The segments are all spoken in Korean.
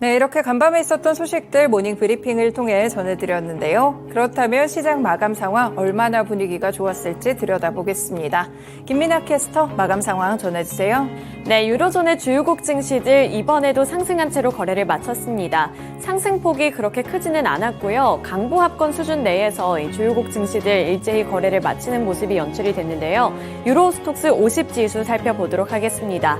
네, 이렇게 간밤에 있었던 소식들 모닝 브리핑을 통해 전해드렸는데요. 그렇다면 시장 마감 상황 얼마나 분위기가 좋았을지 들여다보겠습니다. 김민아 캐스터 마감 상황 전해주세요. 네, 유로존의 주요국 증시들 이번에도 상승한 채로 거래를 마쳤습니다. 상승폭이 그렇게 크지는 않았고요. 강보합권 수준 내에서 이 주요국 증시들 일제히 거래를 마치는 모습이 연출이 됐는데요. 유로스톡스 50 지수 살펴보도록 하겠습니다.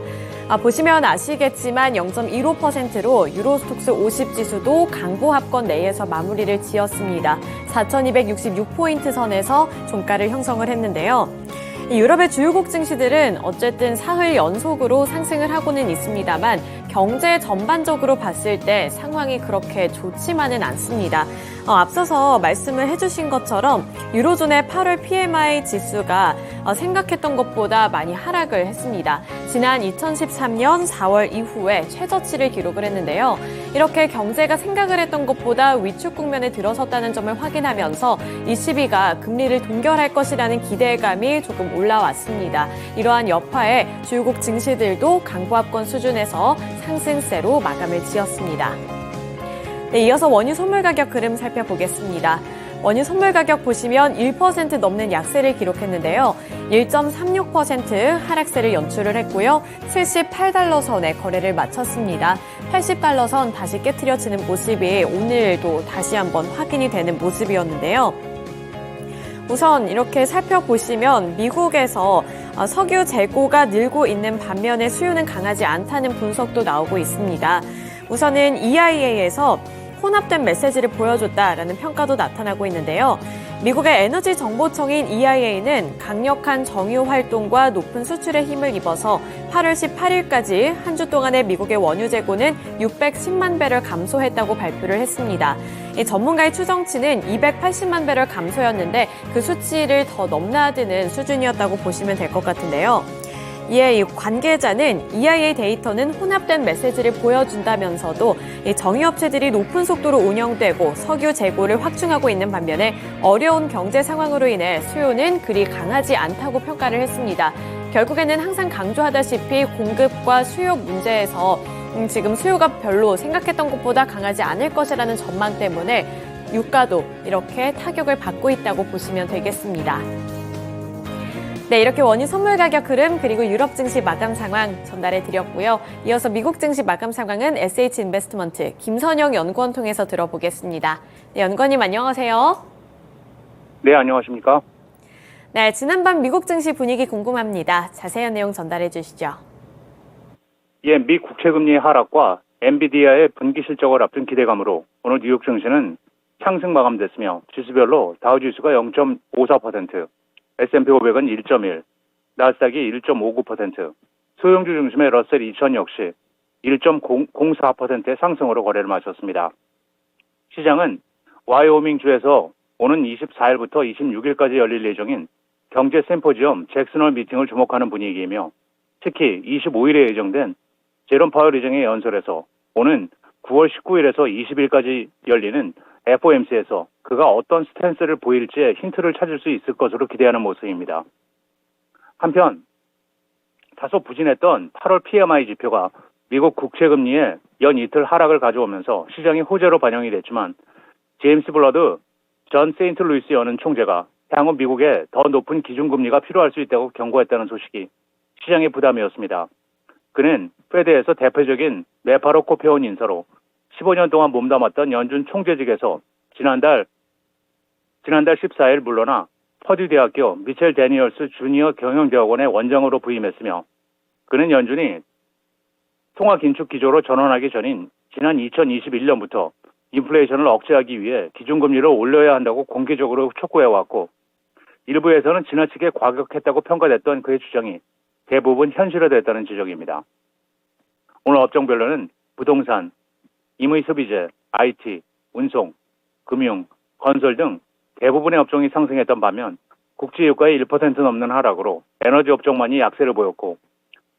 보시면 아시겠지만 0.15%로 유로스톡스 50 지수도 강보합권 내에서 마무리를 지었습니다. 4,266포인트 선에서 종가를 형성을 했는데요. 유럽의 주요국 증시들은 어쨌든 사흘 연속으로 상승을 하고는 있습니다만 경제 전반적으로 봤을 때 상황이 그렇게 좋지만은 않습니다. 앞서서 말씀을 해주신 것처럼 유로존의 8월 PMI 지수가 생각했던 것보다 많이 하락을 했습니다. 지난 2013년 4월 이후에 최저치를 기록을 했는데요. 이렇게 경제가 생각을 했던 것보다 위축 국면에 들어섰다는 점을 확인하면서 ECB가 금리를 동결할 것이라는 기대감이 조금 올라왔습니다. 이러한 여파에 주요국 증시들도 강보합권 수준에서 상승세로 마감을 지었습니다. 네, 이어서 원유 선물 가격 흐름 살펴보겠습니다. 원유 선물 가격 보시면 1% 넘는 약세를 기록했는데요. 1.36% 하락세를 연출을 했고요. 78달러 선에 거래를 마쳤습니다. 80달러 선 다시 깨트려지는 모습이 오늘도 다시 한번 확인이 되는 모습이었는데요. 우선 이렇게 살펴보시면 미국에서 석유 재고가 늘고 있는 반면에 수요는 강하지 않다는 분석도 나오고 있습니다. 우선은 EIA에서 혼합된 메시지를 보여줬다라는 평가도 나타나고 있는데요. 미국의 에너지 정보청인 EIA는 강력한 정유 활동과 높은 수출에 힘을 입어서 8월 18일까지 한 주 동안의 미국의 원유 재고는 610만 배럴 감소했다고 발표를 했습니다. 이 전문가의 추정치는 280만 배럴 감소였는데 그 수치를 더 넘나드는 수준이었다고 보시면 될 것 같은데요. 이에 관계자는 EIA 데이터는 혼합된 메시지를 보여준다면서도 정유업체들이 높은 속도로 운영되고 석유 재고를 확충하고 있는 반면에 어려운 경제 상황으로 인해 수요는 그리 강하지 않다고 평가를 했습니다. 결국에는 항상 강조하다시피 공급과 수요 문제에서 지금 수요가 별로 생각했던 것보다 강하지 않을 것이라는 전망 때문에 유가도 이렇게 타격을 받고 있다고 보시면 되겠습니다. 네, 이렇게 원유 선물 가격 흐름 그리고 유럽 증시 마감 상황 전달해 드렸고요. 이어서 미국 증시 마감 상황은 SH인베스트먼트 김선영 연구원 통해서 들어보겠습니다. 네, 연구원님 안녕하세요. 네, 안녕하십니까? 네, 지난밤 미국 증시 분위기 궁금합니다. 자세한 내용 전달해 주시죠. 예, 미 국채금리의 하락과 엔비디아의 분기 실적을 앞둔 기대감으로 오늘 뉴욕 증시는 상승 마감됐으며 지수별로 다우지수가 0.54%, S&P 500은 1.1, 나스닥이 1.59%, 소형주 중심의 러셀 2000 역시 1.04%의 상승으로 거래를 마쳤습니다. 시장은 와이오밍주에서 오는 24일부터 26일까지 열릴 예정인 경제 심포지엄 잭슨홀 미팅을 주목하는 분위기이며 특히 25일에 예정된 제롬 파월 의장의 연설에서 오는 9월 19일에서 20일까지 열리는 FOMC에서 그가 어떤 스탠스를 보일지에 힌트를 찾을 수 있을 것으로 기대하는 모습입니다. 한편 다소 부진했던 8월 PMI 지표가 미국 국채금리의 연 이틀 하락을 가져오면서 시장이 호재로 반영이 됐지만 제임스 블러드 전 세인트루이스 연은 총재가 향후 미국에 더 높은 기준금리가 필요할 수 있다고 경고했다는 소식이 시장의 부담이었습니다. 그는 페드에서 대표적인 네파로 꼽혀온 인사로 15년 동안 몸담았던 연준 총재직에서 지난달 14일 물러나 퍼듀 대학교 미첼 데니얼스 주니어 경영대학원의 원장으로 부임했으며 그는 연준이 통화 긴축 기조로 전환하기 전인 지난 2021년부터 인플레이션을 억제하기 위해 기준금리를 올려야 한다고 공개적으로 촉구해왔고 일부에서는 지나치게 과격했다고 평가됐던 그의 주장이 대부분 현실화됐다는 지적입니다. 오늘 업종별로는 부동산, 임의소비재, IT, 운송, 금융, 건설 등 대부분의 업종이 상승했던 반면 국제유가의 1% 넘는 하락으로 에너지 업종만이 약세를 보였고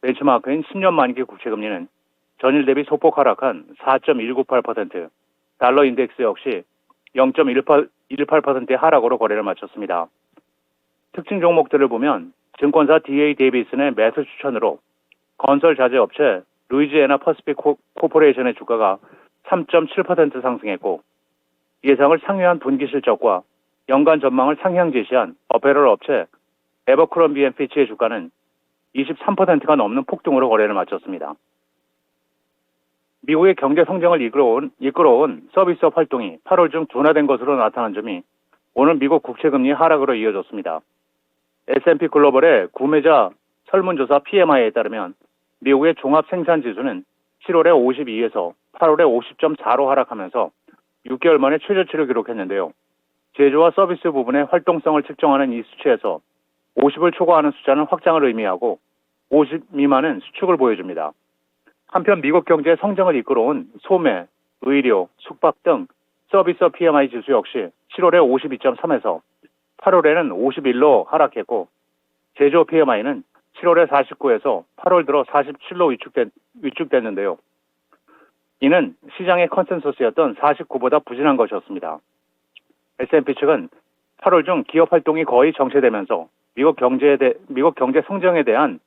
벤치마크인 10년 만기 국채금리는 전일 대비 소폭 하락한 4.198%, 달러 인덱스 역시 0.18%의 하락으로 거래를 마쳤습니다. 특징 종목들을 보면 증권사 DA 데이비슨의 매수 추천으로 건설 자재 업체 루이지애나 퍼시픽 코퍼레이션의 주가가 3.7% 상승했고 예상을 상회한 분기 실적과 연간 전망을 상향 제시한 어페럴 업체 에버크롬비 앤 피치의 주가는 23%가 넘는 폭등으로 거래를 마쳤습니다. 미국의 경제 성장을 이끌어온 서비스업 활동이 8월 중 둔화된 것으로 나타난 점이 오늘 미국 국채금리 하락으로 이어졌습니다. S&P 글로벌의 구매자 설문조사 PMI에 따르면 미국의 종합생산지수는 7월에 52에서 8월에 50.4로 하락하면서 6개월 만에 최저치를 기록했는데요. 제조와 서비스 부분의 활동성을 측정하는 이 수치에서 50을 초과하는 숫자는 확장을 의미하고 50 미만은 수축을 보여줍니다. 한편 미국 경제의 성장을 이끌어온 소매, 의료, 숙박 등 서비스 PMI 지수 역시 7월에 52.3에서 8월에는 51로 하락했고 제조 PMI는 7월에 49에서 8월 들어 47로 위축됐는데요. 이는 시장의 컨센서스였던 49보다 부진한 것이었습니다. S&P 측은 8월 중 기업 활동이 거의 정체되면서 미국 경제 성장에 대한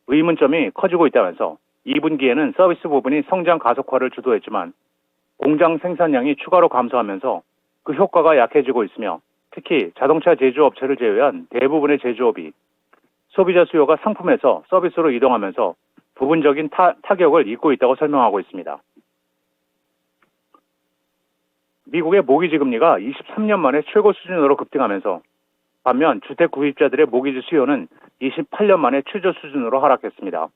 의문점이 커지고 있다면서 2분기에는 서비스 부분이 성장 가속화를 주도했지만 공장 생산량이 추가로 감소하면서 그 효과가 약해지고 있으며 특히 자동차 제조업체를 제외한 대부분의 제조업이 소비자 수요가 상품에서 서비스로 이동하면서 부분적인 타격을 입고 있다고 설명하고 있습니다. 미국의 모기지 금리가 23년 만에 최고 수준으로 급등하면서 반면 주택 구입자들의 모기지 수요는 28년 만에 최저 수준으로 하락했습니다.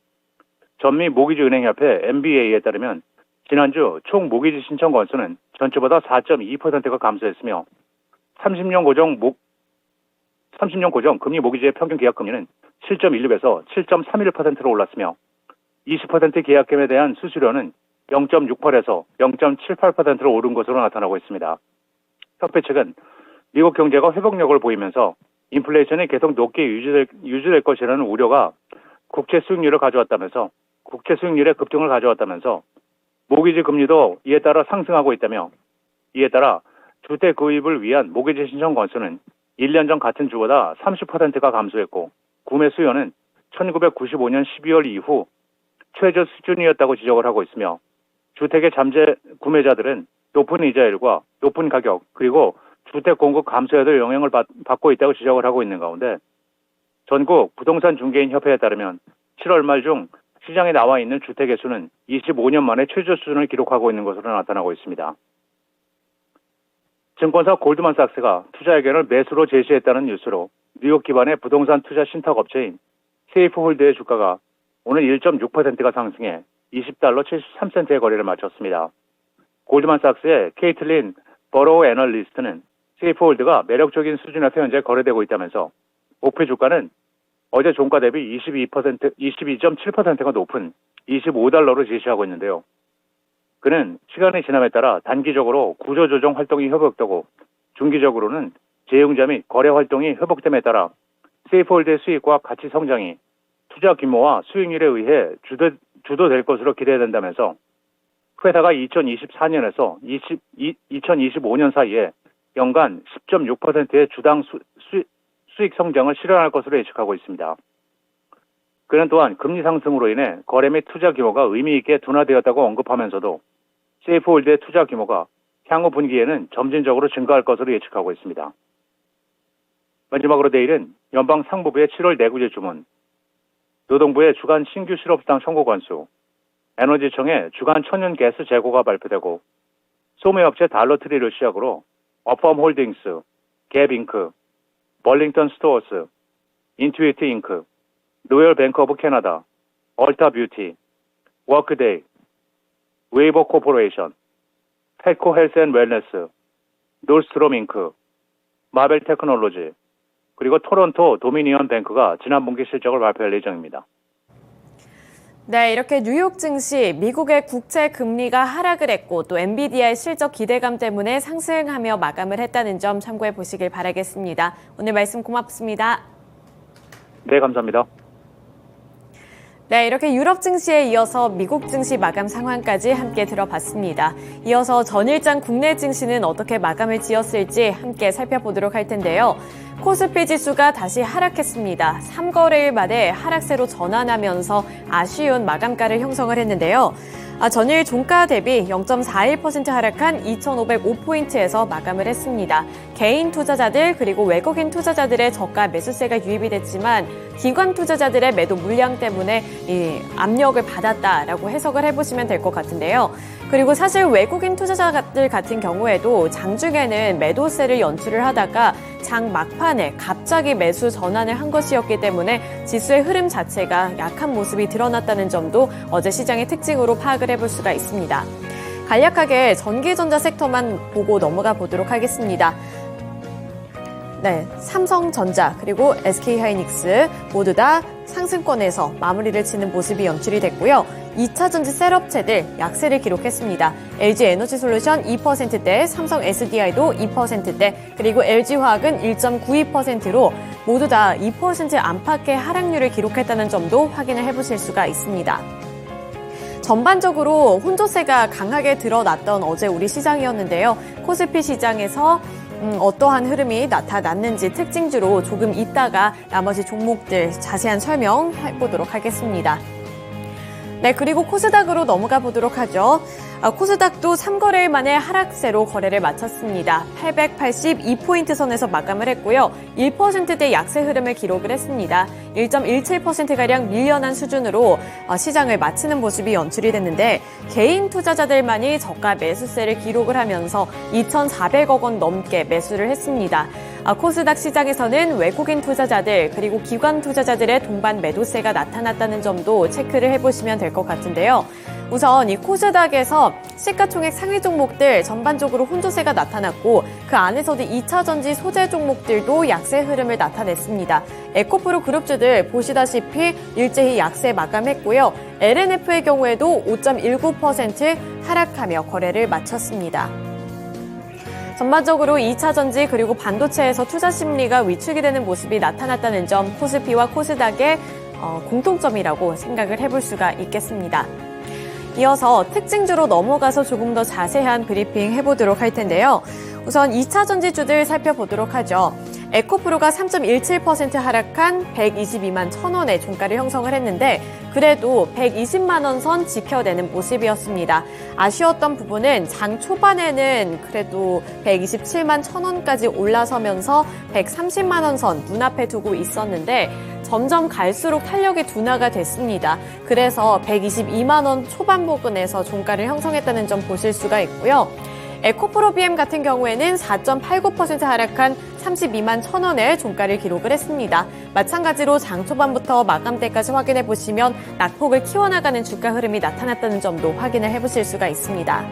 전미 모기지은행협회 MBA에 따르면 지난주 총 모기지 신청 건수는 전주보다 4.2%가 감소했으며 30년 고정 금리 모기지의 평균 계약 금리는 7.16에서 7.31%로 올랐으며 20% 계약금에 대한 수수료는 0.68에서 0.78%로 오른 것으로 나타나고 있습니다. 협회 측은 미국 경제가 회복력을 보이면서 인플레이션이 계속 높게 유지될 것이라는 우려가 국채 수익률의 급등을 가져왔다면서 모기지 금리도 이에 따라 상승하고 있다며 이에 따라 주택 구입을 위한 모기지 신청 건수는 1년 전 같은 주보다 30%가 감소했고 구매 수요는 1995년 12월 이후 최저 수준이었다고 지적을 하고 있으며 주택의 잠재 구매자들은 높은 이자율과 높은 가격 그리고 주택 공급 감소에도 영향을 받고 있다고 지적을 하고 있는 가운데 전국 부동산 중개인 협회에 따르면 7월 말 중 시장에 나와 있는 주택의 수는 25년 만에 최저 수준을 기록하고 있는 것으로 나타나고 있습니다. 증권사 골드만삭스가 투자 의견을 매수로 제시했다는 뉴스로 뉴욕 기반의 부동산 투자 신탁 업체인 세이프홀드의 주가가 오늘 1.6%가 상승해 $20 73센트의 거래를 마쳤습니다. 골드만삭스의 케이틀린 버로우 애널리스트는 세이프홀드가 매력적인 수준에서 현재 거래되고 있다면서 목표 주가는 어제 종가 대비 22.7%가 높은 $25로 제시하고 있는데요. 그는 시간의 지남에 따라 단기적으로 구조조정 활동이 회복되고 중기적으로는 재융자 및 거래 활동이 회복됨에 따라 세이프홀드의 수익과 가치 성장이 투자 규모와 수익률에 의해 주도될 것으로 기대된다면서 회사가 2024년에서 2025년 사이에 연간 10.6%의 주당 수익 성장을 실현할 것으로 예측하고 있습니다. 그는 또한 금리 상승으로 인해 거래 및 투자 규모가 의미 있게 둔화되었다고 언급하면서도 세이프홀드의 투자 규모가 향후 분기에는 점진적으로 증가할 것으로 예측하고 있습니다. 마지막으로 내일은 연방 상무부의 7월 내구재 주문, 노동부의 주간 신규 실업수당 청구 건수, 에너지청의 주간 천연 가스 재고가 발표되고 소매업체 달러트리를 시작으로 어펌 홀딩스, 갭 잉크, 벌링턴 스토어스, 인투이트 잉크, 로열 뱅크 오브 캐나다, 얼타 뷰티, 워크데이, 웨이버 코퍼레이션, 펫코 헬스 앤 웰네스, 놀스트롬 잉크, 마벨 테크놀로지, 그리고 토론토 도미니언 뱅크가 지난 분기 실적을 발표할 예정입니다. 네, 이렇게 뉴욕 증시 미국의 국채 금리가 하락을 했고 또 엔비디아의 실적 기대감 때문에 상승하며 마감을 했다는 점 참고해 보시길 바라겠습니다. 오늘 말씀 고맙습니다. 네, 감사합니다. 네, 이렇게 유럽 증시에 이어서 미국 증시 마감 상황까지 함께 들어봤습니다. 이어서 전일장 국내 증시는 어떻게 마감을 지었을지 함께 살펴보도록 할 텐데요. 코스피 지수가 다시 하락했습니다. 3거래일 만에 하락세로 전환하면서 아쉬운 마감가를 형성을 했는데요. 전일 종가 대비 0.41% 하락한 2,505포인트에서 마감을 했습니다. 개인 투자자들 그리고 외국인 투자자들의 저가 매수세가 유입이 됐지만 기관 투자자들의 매도 물량 때문에 이 압력을 받았다라고 해석을 해보시면 될 것 같은데요. 그리고 사실 외국인 투자자들 같은 경우에도 장중에는 매도세를 연출을 하다가 장 막판에 갑자기 매수 전환을 한 것이었기 때문에 지수의 흐름 자체가 약한 모습이 드러났다는 점도 어제 시장의 특징으로 파악을 해볼 수가 있습니다. 간략하게 전기전자 섹터만 보고 넘어가 보도록 하겠습니다. 네, 삼성전자 그리고 SK하이닉스 모두 다 상승권에서 마무리를 치는 모습이 연출이 됐고요. 2차전지 셀업체들 약세를 기록했습니다. LG에너지솔루션 2%대, 삼성 SDI도 2%대, 그리고 LG화학은 1.92%로 모두 다 2% 안팎의 하락률을 기록했다는 점도 확인을 해보실 수가 있습니다. 전반적으로 혼조세가 강하게 드러났던 어제 우리 시장이었는데요. 코스피 시장에서 어떠한 흐름이 나타났는지 특징주로 조금 이따가 나머지 종목들 자세한 설명해보도록 하겠습니다. 네, 그리고 코스닥으로 넘어가 보도록 하죠. 코스닥도 3거래일 만에 하락세로 거래를 마쳤습니다. 882포인트 선에서 마감을 했고요. 1%대 약세 흐름을 기록을 했습니다. 1.17%가량 밀려난 수준으로 시장을 마치는 모습이 연출이 됐는데 개인 투자자들만이 저가 매수세를 기록을 하면서 2,400억 원 넘게 매수를 했습니다. 코스닥 시장에서는 외국인 투자자들 그리고 기관 투자자들의 동반 매도세가 나타났다는 점도 체크를 해보시면 될 것 같은데요. 우선 이 코스닥에서 시가총액 상위 종목들 전반적으로 혼조세가 나타났고 그 안에서도 2차전지 소재 종목들도 약세 흐름을 나타냈습니다. 에코프로 그룹주들 보시다시피 일제히 약세 마감했고요. LNF의 경우에도 5.19% 하락하며 거래를 마쳤습니다. 전반적으로 2차전지 그리고 반도체에서 투자 심리가 위축이 되는 모습이 나타났다는 점 코스피와 코스닥의 공통점이라고 생각을 해볼 수가 있겠습니다. 이어서 특징주로 넘어가서 조금 더 자세한 브리핑 해보도록 할 텐데요. 우선 2차전지주들 살펴보도록 하죠. 에코프로가 3.17% 하락한 122만 1,000원의 종가를 형성을 했는데 그래도 120만 원 선 지켜내는 모습이었습니다. 아쉬웠던 부분은 장 초반에는 그래도 127만 1,000원까지 올라서면서 130만 원 선 눈앞에 두고 있었는데 점점 갈수록 탄력이 둔화가 됐습니다. 그래서 122만 원 초반 부근에서 종가를 형성했다는 점 보실 수가 있고요. 에코프로 BM 같은 경우에는 4.89% 하락한 32만 1,000원의 종가를 기록을 했습니다. 마찬가지로 장 초반부터 마감대까지 확인해 보시면 낙폭을 키워나가는 주가 흐름이 나타났다는 점도 확인을 해보실 수가 있습니다.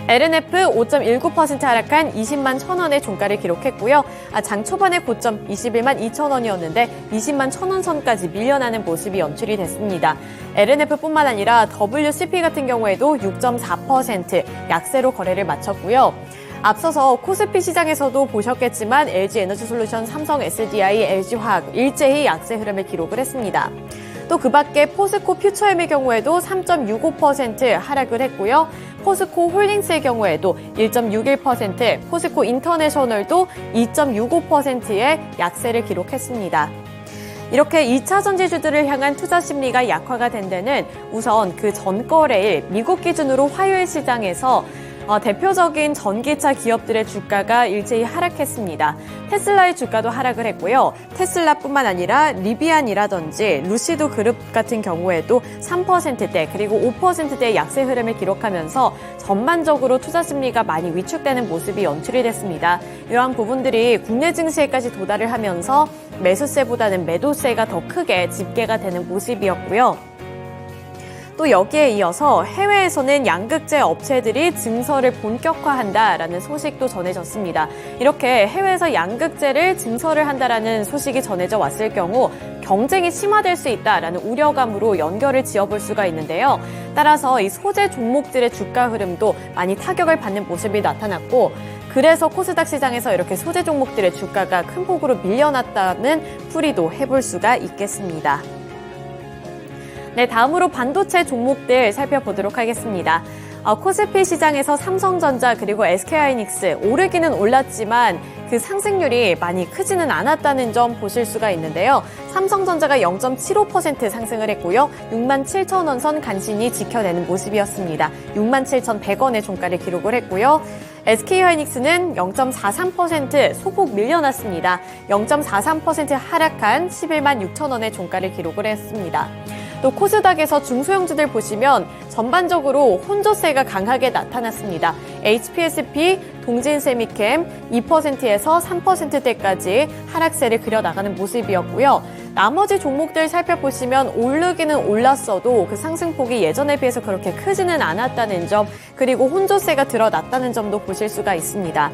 LNF 5.19% 하락한 20만 1,000원의 종가를 기록했고요. 장 초반의 고점 21만 2,000원이었는데 20만 1,000원 선까지 밀려나는 모습이 연출이 됐습니다. LNF뿐만 아니라 WCP 같은 경우에도 6.4% 약세로 거래를 마쳤고요. 앞서서 코스피 시장에서도 보셨겠지만 LG에너지솔루션, 삼성 SDI, LG화학 일제히 약세 흐름을 기록을 했습니다. 또 그 밖에 포스코 퓨처엠의 경우에도 3.65% 하락을 했고요. 포스코 홀딩스의 경우에도 1.61%, 포스코 인터내셔널도 2.65%의 약세를 기록했습니다. 이렇게 2차 전지주들을 향한 투자 심리가 약화가 된 데는 우선 그 전거래일 미국 기준으로 화요일 시장에서 대표적인 전기차 기업들의 주가가 일제히 하락했습니다. 테슬라의 주가도 하락을 했고요. 테슬라뿐만 아니라 리비안이라든지 루시드 그룹 같은 경우에도 3%대 그리고 5%대의 약세 흐름을 기록하면서 전반적으로 투자 심리가 많이 위축되는 모습이 연출이 됐습니다. 이러한 부분들이 국내 증시에까지 도달을 하면서 매수세보다는 매도세가 더 크게 집계가 되는 모습이었고요. 또 여기에 이어서 해외에서는 양극재 업체들이 증설을 본격화한다라는 소식도 전해졌습니다. 이렇게 해외에서 양극재를 증설을 한다라는 소식이 전해져 왔을 경우 경쟁이 심화될 수 있다라는 우려감으로 연결을 지어볼 수가 있는데요. 따라서 이 소재 종목들의 주가 흐름도 많이 타격을 받는 모습이 나타났고 그래서 코스닥 시장에서 이렇게 소재 종목들의 주가가 큰 폭으로 밀려났다는 풀이도 해볼 수가 있겠습니다. 네, 다음으로 반도체 종목들 살펴보도록 하겠습니다. 코스피 시장에서 삼성전자 그리고 SK하이닉스 오르기는 올랐지만 그 상승률이 많이 크지는 않았다는 점 보실 수가 있는데요. 삼성전자가 0.75% 상승을 했고요. 67,000원 선 간신히 지켜내는 모습이었습니다. 67,100원의 종가를 기록을 했고요. SK하이닉스는 0.43% 소폭 밀려났습니다. 0.43% 하락한 11만 6천 원의 종가를 기록을 했습니다. 또 코스닥에서 중소형주들 보시면 전반적으로 혼조세가 강하게 나타났습니다. HPSP, 동진세미캠 2%에서 3%대까지 하락세를 그려나가는 모습이었고요. 나머지 종목들 살펴보시면 오르기는 올랐어도 그 상승폭이 예전에 비해서 그렇게 크지는 않았다는 점, 그리고 혼조세가 드러났다는 점도 보실 수가 있습니다.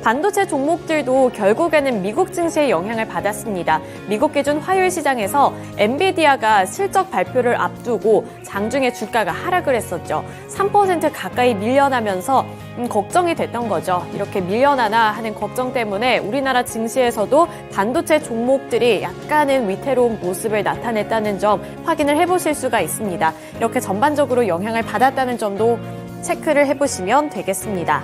반도체 종목들도 결국에는 미국 증시의 영향을 받았습니다. 미국 기준 화요일 시장에서 엔비디아가 실적 발표를 앞두고 장중에 주가가 하락을 했었죠. 3% 가까이 밀려나면서 걱정이 됐던 거죠. 이렇게 밀려나나 하는 걱정 때문에 우리나라 증시에서도 반도체 종목들이 약간은 위태로운 모습을 나타냈다는 점 확인을 해보실 수가 있습니다. 이렇게 전반적으로 영향을 받았다는 점도 체크를 해보시면 되겠습니다.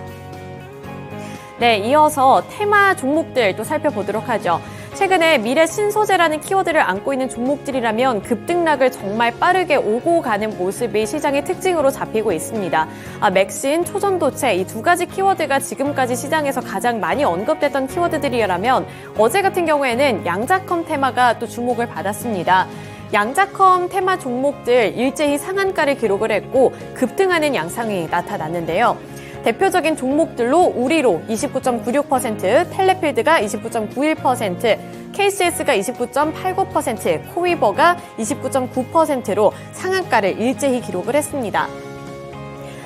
네, 이어서 테마 종목들 또 살펴보도록 하죠. 최근에 미래 신소재라는 키워드를 안고 있는 종목들이라면 급등락을 정말 빠르게 오고 가는 모습이 시장의 특징으로 잡히고 있습니다. 맥신, 초전도체 이 두 가지 키워드가 지금까지 시장에서 가장 많이 언급됐던 키워드들이라면 어제 같은 경우에는 양자컴 테마가 또 주목을 받았습니다. 양자컴 테마 종목들 일제히 상한가를 기록을 했고 급등하는 양상이 나타났는데요. 대표적인 종목들로 우리로 29.96%, 텔레필드가 29.91%, KCS가 29.89%, 코위버가 29.9%로 상한가를 일제히 기록을 했습니다.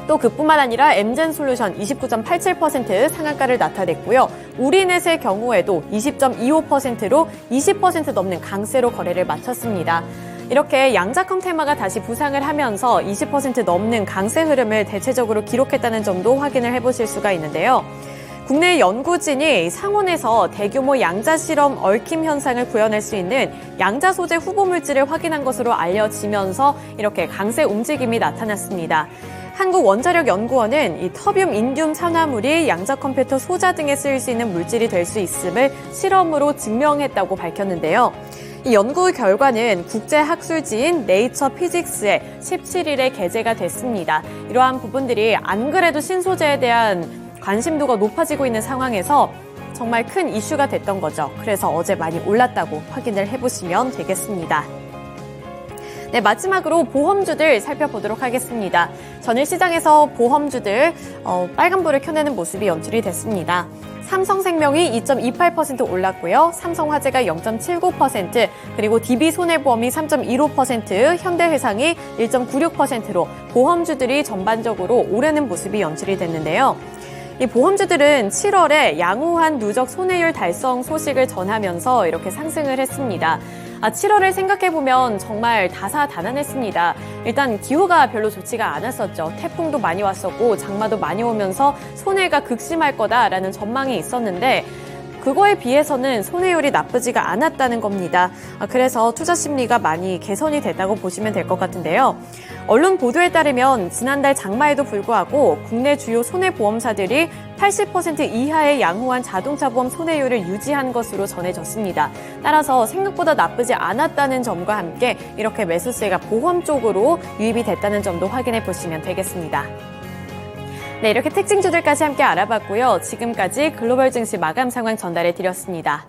또 그뿐만 아니라 엠젠솔루션 29.87% 상한가를 나타냈고요. 우리넷의 경우에도 20.25%로 20% 넘는 강세로 거래를 마쳤습니다. 이렇게 양자컴 테마가 다시 부상을 하면서 20% 넘는 강세 흐름을 대체적으로 기록했다는 점도 확인을 해보실 수가 있는데요. 국내 연구진이 상온에서 대규모 양자 실험 얽힘 현상을 구현할 수 있는 양자 소재 후보 물질을 확인한 것으로 알려지면서 이렇게 강세 움직임이 나타났습니다. 한국원자력연구원은 이 터뷴 인듐 산화물이 양자 컴퓨터 소자 등에 쓰일 수 있는 물질이 될 수 있음을 실험으로 증명했다고 밝혔는데요. 이 연구 결과는 국제학술지인 네이처 피직스에 17일에 게재가 됐습니다. 이러한 부분들이 안 그래도 신소재에 대한 관심도가 높아지고 있는 상황에서 정말 큰 이슈가 됐던 거죠. 그래서 어제 많이 올랐다고 확인을 해보시면 되겠습니다. 네, 마지막으로 보험주들 살펴보도록 하겠습니다. 전일 시장에서 보험주들 빨간불을 켜내는 모습이 연출이 됐습니다. 삼성생명이 2.28% 올랐고요. 삼성화재가 0.79%, 그리고 DB손해보험이 3.15%, 현대해상이 1.96%로 보험주들이 전반적으로 오르는 모습이 연출이 됐는데요. 이 보험주들은 7월에 양호한 누적 손해율 달성 소식을 전하면서 이렇게 상승을 했습니다. 7월을 생각해보면 정말 다사다난했습니다. 일단 기후가 별로 좋지가 않았었죠. 태풍도 많이 왔었고 장마도 많이 오면서 손해가 극심할 거다라는 전망이 있었는데 그거에 비해서는 손해율이 나쁘지가 않았다는 겁니다. 그래서 투자 심리가 많이 개선이 됐다고 보시면 될 것 같은데요. 언론 보도에 따르면 지난달 장마에도 불구하고 국내 주요 손해보험사들이 80% 이하의 양호한 자동차 보험 손해율을 유지한 것으로 전해졌습니다. 따라서 생각보다 나쁘지 않았다는 점과 함께 이렇게 매수세가 보험 쪽으로 유입이 됐다는 점도 확인해 보시면 되겠습니다. 네, 이렇게 특징주들까지 함께 알아봤고요. 지금까지 글로벌 증시 마감 상황 전달해 드렸습니다.